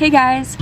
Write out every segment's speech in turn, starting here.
Hey guys!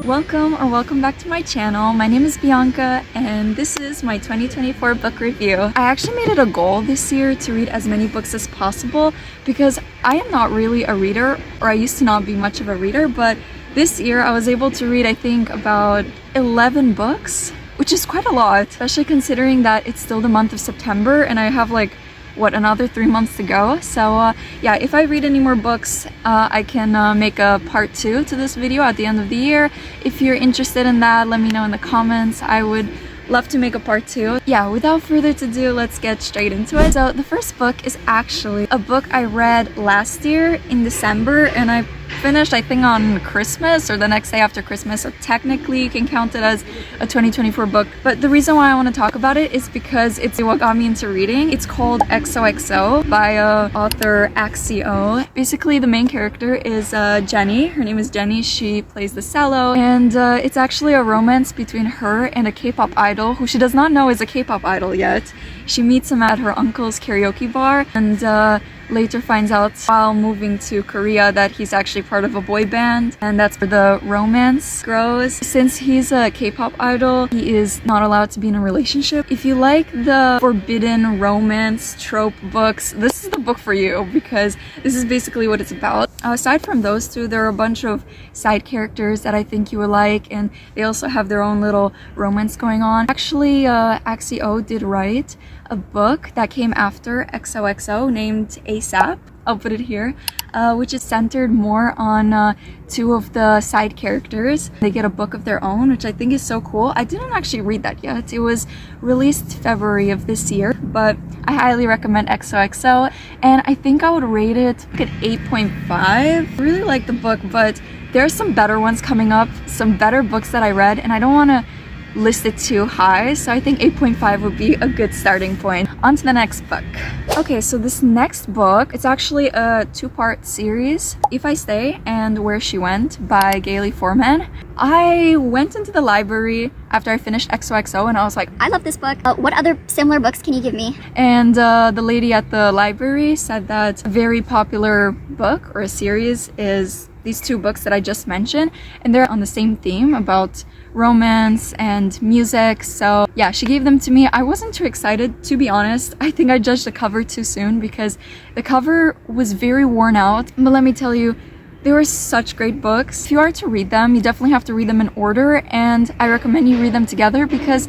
Welcome back to my channel. My name is Bianca and this is my 2024 book review. I actually made it a goal this year to read as many books as possible because I am not really a reader, or I used to not be much of a reader, but this year I was able to read I think about 11 books, which is quite a lot, especially considering that it's still the month of September and I have like another 3 months to go. So yeah, if I read any more books, I can make a part 2 to this video at the end of the year. If you're interested in that, let me know in the comments. I would love to make a part 2. Yeah, without further ado, let's get straight into it. So the first book is actually a book I read last year in December, and I finished I think on Christmas or the next day after Christmas, so technically you can count it as a 2024 book. But the reason why I want to talk about it is because it's what got me into reading. It's called XOXO by author Axie Oh. Basically the main character is Jenny. Her name is Jenny. She plays the cello, and it's actually a romance between her and a K-pop idol who she does not know is a K-pop idol yet. She meets him at her uncle's karaoke bar and later finds out while moving to Korea that he's actually part of a boy band, and that's where the romance grows. Since he's a K-pop idol, he is not allowed to be in a relationship. If you like the forbidden romance trope books, this is the book for you because this is basically what it's about. Aside from those two, there are a bunch of side characters that I think you would like, and they also have their own little romance going on. Actually, Axie Oh did write a book that came after XOXO named ASAP. I'll put it here, which is centered more on two of the side characters. They get a book of their own, which I think is so cool. I didn't actually read that yet. It was released February of this year, but I highly recommend XOXO, and I think I would rate it at 8.5. I really like the book, but there are some better ones coming up, some better books that I read, and I don't want to list it too high, so I think 8.5 would be a good starting point. On to the next book. Okay, so this next book, it's actually a two-part series, If I Stay and Where She Went by Gayle Forman. I went into the library after I finished XOXO and I was like, I love this book. What other similar books can you give me? And the lady at the library said that a very popular book or a series is these two books that I just mentioned, and they're on the same theme about romance and music. So yeah, she gave them to me. I wasn't too excited, to be honest. I think I judged the cover too soon because the cover was very worn out. But let me tell you, they were such great books. If you are to read them, you definitely have to read them in order, and I recommend you read them together because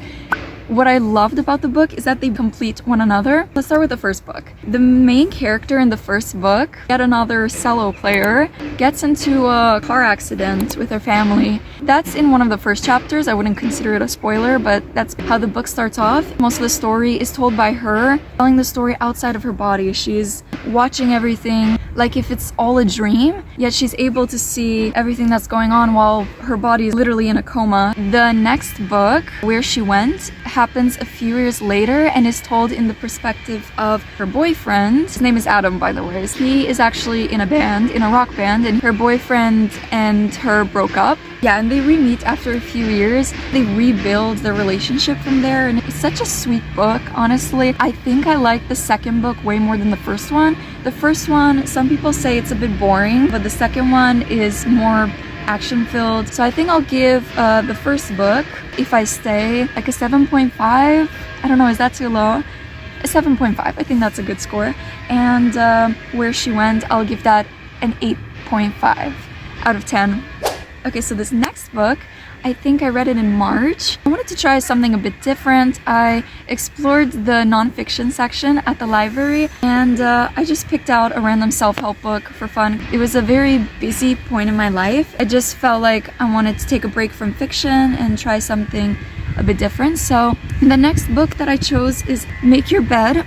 what I loved about the book is that they complete one another. Let's start with the first book. The main character in the first book, yet another cello player, gets into a car accident with her family. That's in one of the first chapters. I wouldn't consider it a spoiler, but that's how the book starts off. Most of the story is told by her, telling the story outside of her body. She's watching everything like if it's all a dream, yet she's able to see everything that's going on while her body is literally in a coma. The next book, Where She Went, happens a few years later and is told in the perspective of her boyfriend. His name is Adam, by the way. He is actually in a band, in a rock band, and her boyfriend and her broke up. Yeah, and they re-meet after a few years. They rebuild their relationship from there, and it's such a sweet book, honestly. I think I like the second book way more than the first one. The first one, some people say it's a bit boring, but the second one is more action-filled. So I think I'll give the first book, If I Stay, like a 7.5. I don't know, is that too low? A 7.5, I think that's a good score. And Where She Went, I'll give that an 8.5 out of 10. Okay, so this next book, I think I read it in March. I wanted to try something a bit different. I explored the nonfiction section at the library, and I just picked out a random self-help book for fun. It was a very busy point in my life. I just felt like I wanted to take a break from fiction and try something a bit different. So the next book that I chose is Make Your Bed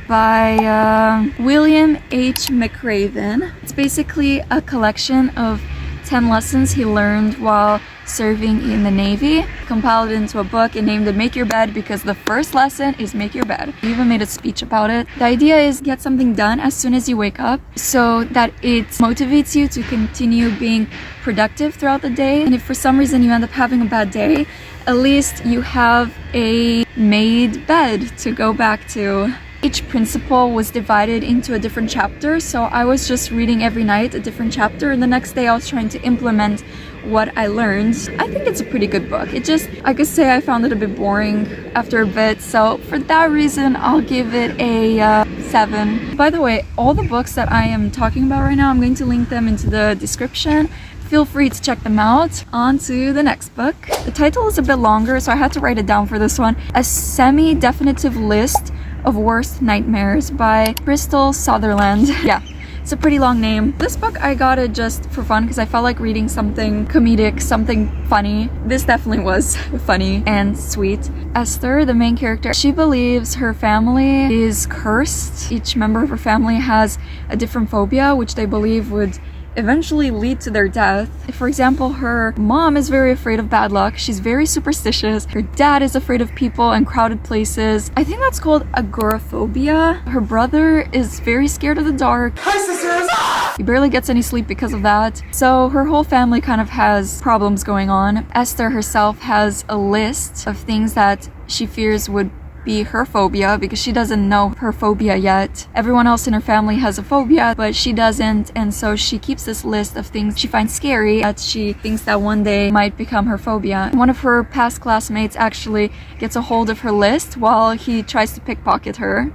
by William H. McRaven. It's basically a collection of 10 lessons he learned while serving in the Navy, compiled it into a book and named it Make Your Bed because the first lesson is make your bed. He even made a speech about it. The idea is get something done as soon as you wake up so that it motivates you to continue being productive throughout the day. And if for some reason you end up having a bad day, at least you have a made bed to go back to Each principle was divided into a different chapter, so I was just reading every night a different chapter, and the next day I was trying to implement what I learned. I think it's a pretty good book. It just, I could say I found it a bit boring after a bit, so for that reason I'll give it a 7. By the way, all the books that I am talking about right now, I'm going to link them into the description. Feel free to check them out. On to the next book. The title is a bit longer, so I had to write it down for this one. A semi-definitive list of worst nightmares by Krystal Sutherland. Yeah, it's a pretty long name. This book, I got it just for fun because I felt like reading something comedic, something funny. This definitely was funny and sweet. Esther, the main character, she believes her family is cursed. Each member of her family has a different phobia, which they believe would eventually lead to their death. For example, her mom is very afraid of bad luck. She's very superstitious. Her dad is afraid of people and crowded places. I think that's called agoraphobia. Her brother is very scared of the dark. Hi, sisters! He barely gets any sleep because of that. So her whole family kind of has problems going on. Esther herself has a list of things that she fears would be her phobia because she doesn't know her phobia yet. Everyone else in her family has a phobia, but she doesn't, and so she keeps this list of things she finds scary that she thinks that one day might become her phobia. One of her past classmates actually gets a hold of her list while he tries to pickpocket her.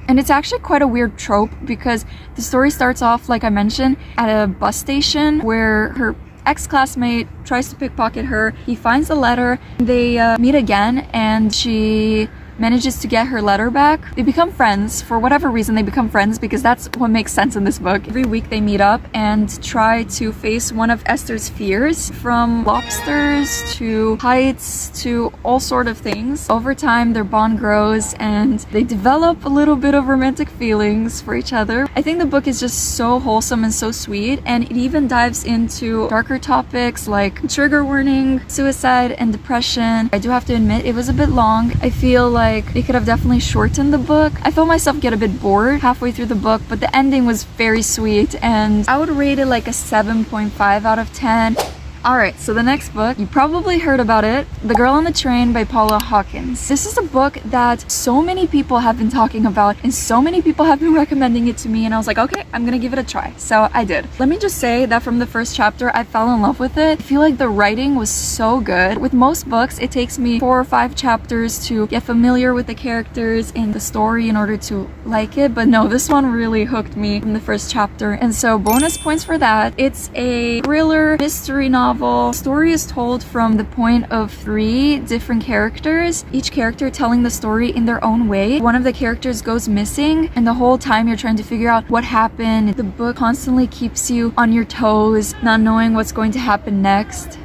And it's actually quite a weird trope because the story starts off, like I mentioned, at a bus station where her ex-classmate tries to pickpocket her. He finds the letter. They meet again, and she manages to get her letter back. They become friends. For whatever reason, they become friends because that's what makes sense in this book. Every week they meet up and try to face one of Esther's fears, from lobsters to heights to all sort of things. Over time, their bond grows and they develop a little bit of romantic feelings for each other. I think the book is just so wholesome and so sweet, and it even dives into darker topics like trigger warning, suicide, and depression. I do have to admit, it was a bit long. I feel like they could have definitely shortened the book. I felt myself get a bit bored halfway through the book, but the ending was very sweet, and I would rate it like a 7.5 out of 10. Alright, so the next book, you probably heard about it, The Girl on the Train by Paula Hawkins. This is a book that so many people have been talking about and so many people have been recommending it to me, and I was like, okay, I'm gonna give it a try. So I did. Let me just say that from the first chapter, I fell in love with it. I feel like the writing was so good. With most books, it takes me 4 or 5 chapters to get familiar with the characters and the story in order to like it, but no, this one really hooked me from the first chapter, and so bonus points for that. It's a thriller mystery novel. The story is told from the point of 3 different characters, each character telling the story in their own way. One of the characters goes missing, and the whole time you're trying to figure out what happened. The book constantly keeps you on your toes, not knowing what's going to happen next.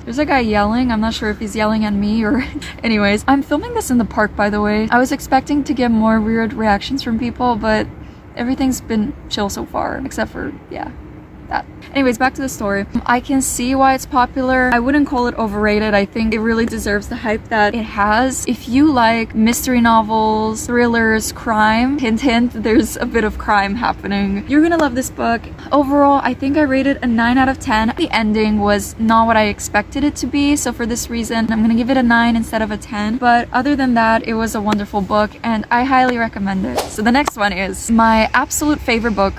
There's a guy yelling. I'm not sure if he's yelling at me or... Anyways, I'm filming this in the park, by the way. I was expecting to get more weird reactions from people, but everything's been chill so far, except for, yeah, that. Anyways, back to the story. I can see why it's popular. I wouldn't call it overrated. I think it really deserves the hype that it has. If you like mystery novels, thrillers, crime, hint hint, there's a bit of crime happening, you're gonna love this book. Overall, I think I rated a 9 out of 10. The ending was not what I expected it to be, so for this reason, I'm gonna give it a 9 instead of a 10. But other than that, it was a wonderful book, and I highly recommend it. So the next one is my absolute favorite book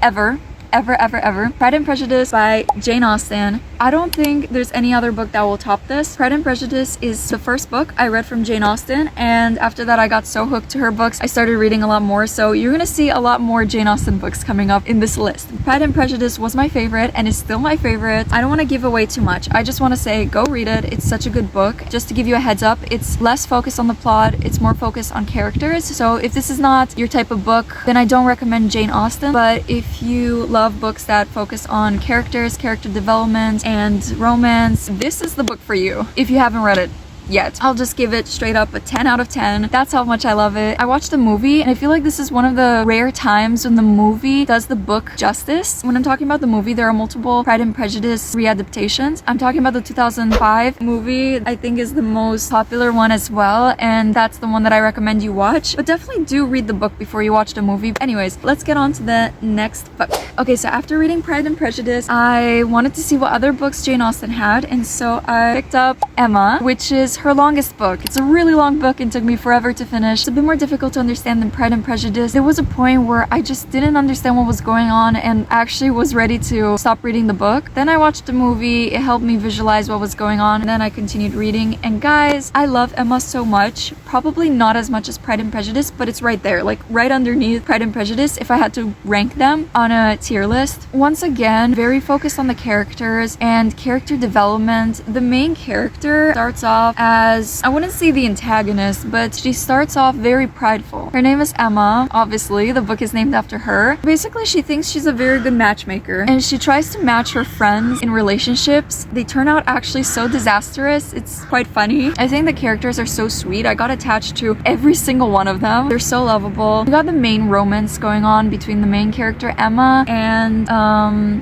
ever. Pride and Prejudice by Jane Austen. I don't think there's any other book that will top this. Pride and Prejudice is the first book I read from Jane Austen, and after that I got so hooked to her books, I started reading a lot more, so you're gonna see a lot more Jane Austen books coming up in this list. Pride and Prejudice was my favorite and is still my favorite. I don't want to give away too much. I just want to say go read it. It's such a good book. Just to give you a heads up, it's less focused on the plot, it's more focused on characters. So if this is not your type of book, then I don't recommend Jane Austen. But if you love books that focus on characters, character development, and romance, this is the book for you if you haven't read it yet. I'll just give it straight up a 10 out of 10. That's how much I love it. I watched the movie, and I feel like this is one of the rare times when the movie does the book justice. When I'm talking about the movie, there are multiple Pride and Prejudice readaptations. I'm talking about the 2005 movie. I think is the most popular one as well, and that's the one that I recommend you watch. But definitely do read the book before you watch the movie. Anyways, let's get on to the next book. Okay, so after reading Pride and Prejudice, I wanted to see what other books Jane Austen had, and so I picked up Emma, which is was her longest book. It's a really long book and took me forever to finish. It's a bit more difficult to understand than Pride and Prejudice. There was a point where I just didn't understand what was going on and actually was ready to stop reading the book. Then I watched the movie. It helped me visualize what was going on, and then I continued reading. And guys, I love Emma so much. Probably not as much as Pride and Prejudice, but it's right there, like right underneath Pride and Prejudice if I had to rank them on a tier list. Once again, very focused on the characters and character development. The main character starts off as, I wouldn't say the antagonist, but she starts off very prideful. Her name is Emma. Obviously, the book is named after her. Basically, she thinks she's a very good matchmaker, and she tries to match her friends in relationships. They turn out actually so disastrous. It's quite funny. I think the characters are so sweet. I got attached to every single one of them. They're so lovable. We got the main romance going on between the main character Emma and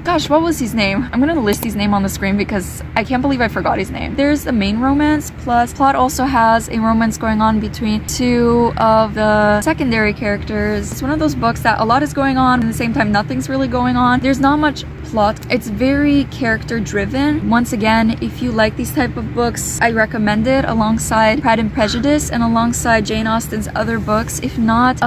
gosh, what was his name? I'm gonna list his name on the screen because I can't believe I forgot his name. There's the main romance, plus plot also has a romance going on between two of the secondary characters. It's one of those books that a lot is going on and at the same time nothing's really going on. There's not much plot. It's very character driven. Once again, if you like these type of books, I recommend it alongside Pride and Prejudice and alongside Jane Austen's other books. If not,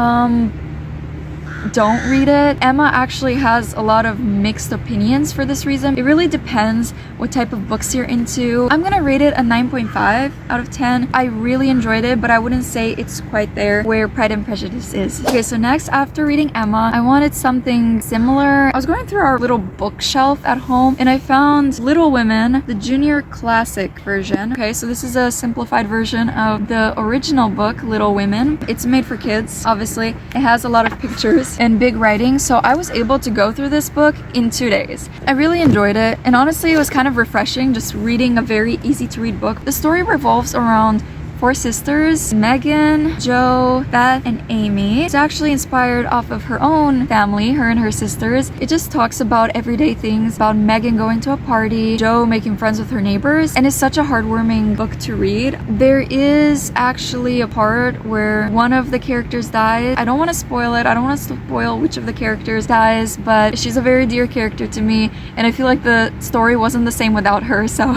don't read it. Emma actually has a lot of mixed opinions for this reason. It really depends what type of books you're into. I'm gonna rate it a 9.5 out of 10. I really enjoyed it, but I wouldn't say it's quite there where Pride and Prejudice is. Okay, so next, after reading Emma, I wanted something similar. I was going through our little bookshelf at home and I found Little Women, the junior classic version. Okay, so this is a simplified version of the original book, Little Women. It's made for kids, obviously. It has a lot of pictures and big writing, so I was able to go through this book in 2 days. I really enjoyed it, and honestly it was kind of refreshing just reading a very easy to read book. The story revolves around 4 sisters, Megan, Jo, Beth, and Amy. It's actually inspired off of her own family, her and her sisters. It just talks about everyday things, about Megan going to a party, Jo making friends with her neighbors, and it's such a heartwarming book to read. There is actually a part where one of the characters dies. I don't want to spoil it. I don't want to spoil which of the characters dies, but she's a very dear character to me, and I feel like the story wasn't the same without her, so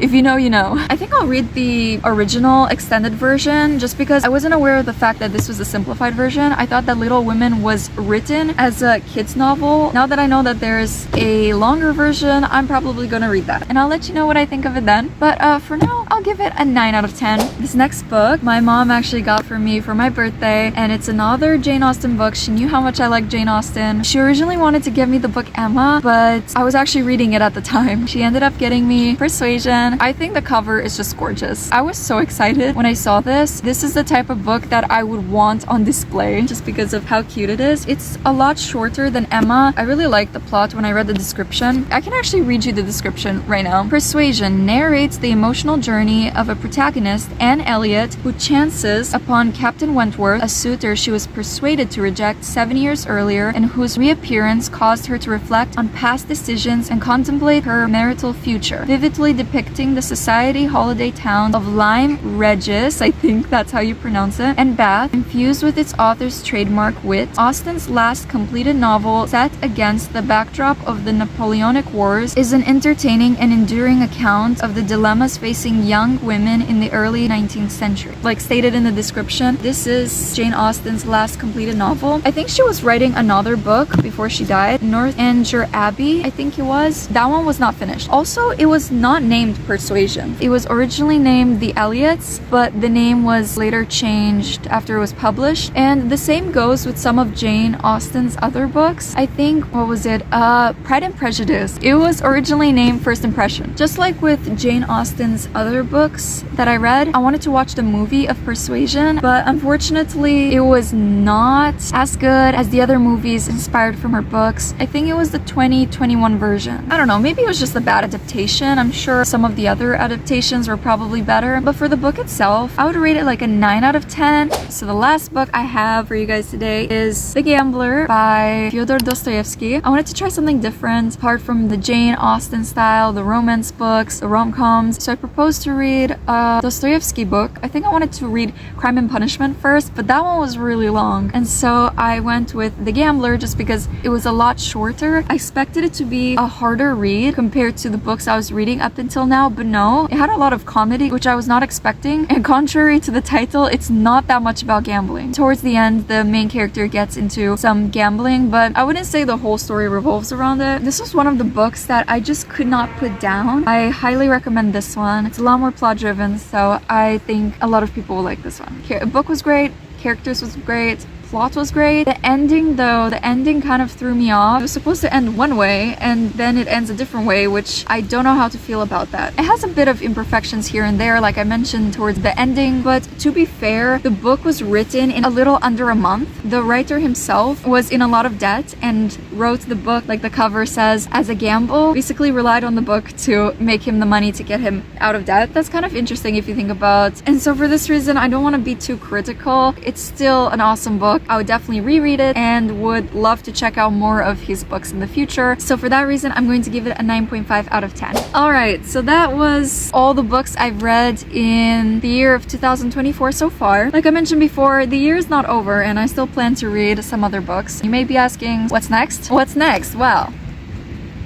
if you know, you know. I think I'll read the original extended version just because I wasn't aware of the fact that this was a simplified version. I thought that Little Women was written as a kids novel. Now that I know that there's a longer version, I'm probably gonna read that, and I'll let you know what I think of it then. But for now, I'll give it a 9 out of 10. This next book my mom actually got for me for my birthday, and it's another Jane Austen book. She knew how much I like Jane Austen. She originally wanted to give me the book Emma, but I was actually reading it at the time. She ended up getting me Persuasion. I think the cover is just gorgeous. I was so excited when I saw this. This is the type of book that I would want on display just because of how cute it is. It's a lot shorter than Emma. I really liked the plot when I read the description. I can actually read you the description right now. Persuasion narrates the emotional journey of a protagonist, Anne Elliot, who chances upon Captain Wentworth, a suitor she was persuaded to reject 7 years earlier and whose reappearance caused her to reflect on past decisions and contemplate her marital future, vividly depicting the society holiday town of Lyme Regis, I think that's how you pronounce it, and Bath, infused with its author's trademark wit. Austen's last completed novel, set against the backdrop of the Napoleonic Wars, is an entertaining and enduring account of the dilemmas facing young women in the early 19th century. Like stated in the description, this is Jane Austen's last completed novel. I think she was writing another book before she died, Northanger Abbey, I think it was. That one was not finished. Also, it was not named Persuasion. It was originally named The Elliots, but the name was later changed after it was published. And the same goes with some of Jane Austen's other books. I think, what was it? Pride and Prejudice. It was originally named First Impression. Just like with Jane Austen's other books that I read, I wanted to watch the movie of Persuasion, but unfortunately it was not as good as the other movies inspired from her books. I think it was the 2021 version. I don't know, maybe it was just a bad adaptation. I'm sure some of the other adaptations were probably better, but for the book itself, I would rate it like a 9 out of 10. So the last book I have for you guys today is The Gambler by Fyodor Dostoyevsky. I wanted to try something different apart from the Jane Austen style, the romance books, the rom-coms. So I proposed to to read a Dostoyevsky book. I think I wanted to read Crime and Punishment first, but that one was really long. And so I went with The Gambler just because it was a lot shorter. I expected it to be a harder read compared to the books I was reading up until now, but no. It had a lot of comedy, which I was not expecting. And contrary to the title, it's not that much about gambling. Towards the end, the main character gets into some gambling, but I wouldn't say the whole story revolves around it. This was one of the books that I just could not put down. I highly recommend this one. It's a lot more plot driven, so I think a lot of people will like this one. The book was great, characters was great, plot was great. The ending though, the ending kind of threw me off. It was supposed to end one way and then it ends a different way, which I don't know how to feel about that. It has a bit of imperfections here and there, like I mentioned towards the ending, but to be fair, the book was written in a little under a month. The writer himself was in a lot of debt and wrote the book, like the cover says, as a gamble. Basically relied on the book to make him the money to get him out of debt. That's kind of interesting if you think about. And so for this reason, I don't want to be too critical. It's still an awesome book. I would definitely reread it and would love to check out more of his books in the future. So for that reason, I'm going to give it a 9.5 out of 10. Alright, so that was all the books I've read in the year of 2024 so far. Like I mentioned before, the year is not over and I still plan to read some other books. You may be asking, what's next? What's next? Well,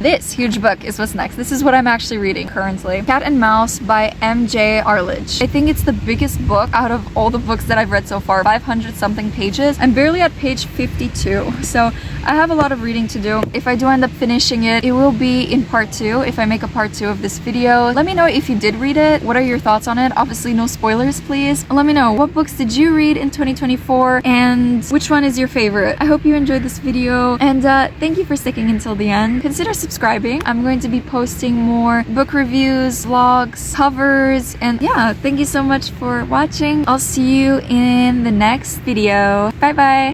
this huge book is what's next. This is what I'm actually reading currently. Cat and Mouse by M.J. Arlidge. I think it's the biggest book out of all the books that I've read so far. 500 something pages. I'm barely at page 52. So I have a lot of reading to do. If I do end up finishing it, it will be in part 2 if I make a part 2 of this video. Let me know if you did read it. What are your thoughts on it? Obviously no spoilers, please. Let me know what books did you read in 2024 and which one is your favorite. I hope you enjoyed this video and thank you for sticking until the end. Consider subscribing. I'm going to be posting more book reviews, vlogs, covers, and yeah, thank you so much for watching. I'll see you in the next video. Bye bye!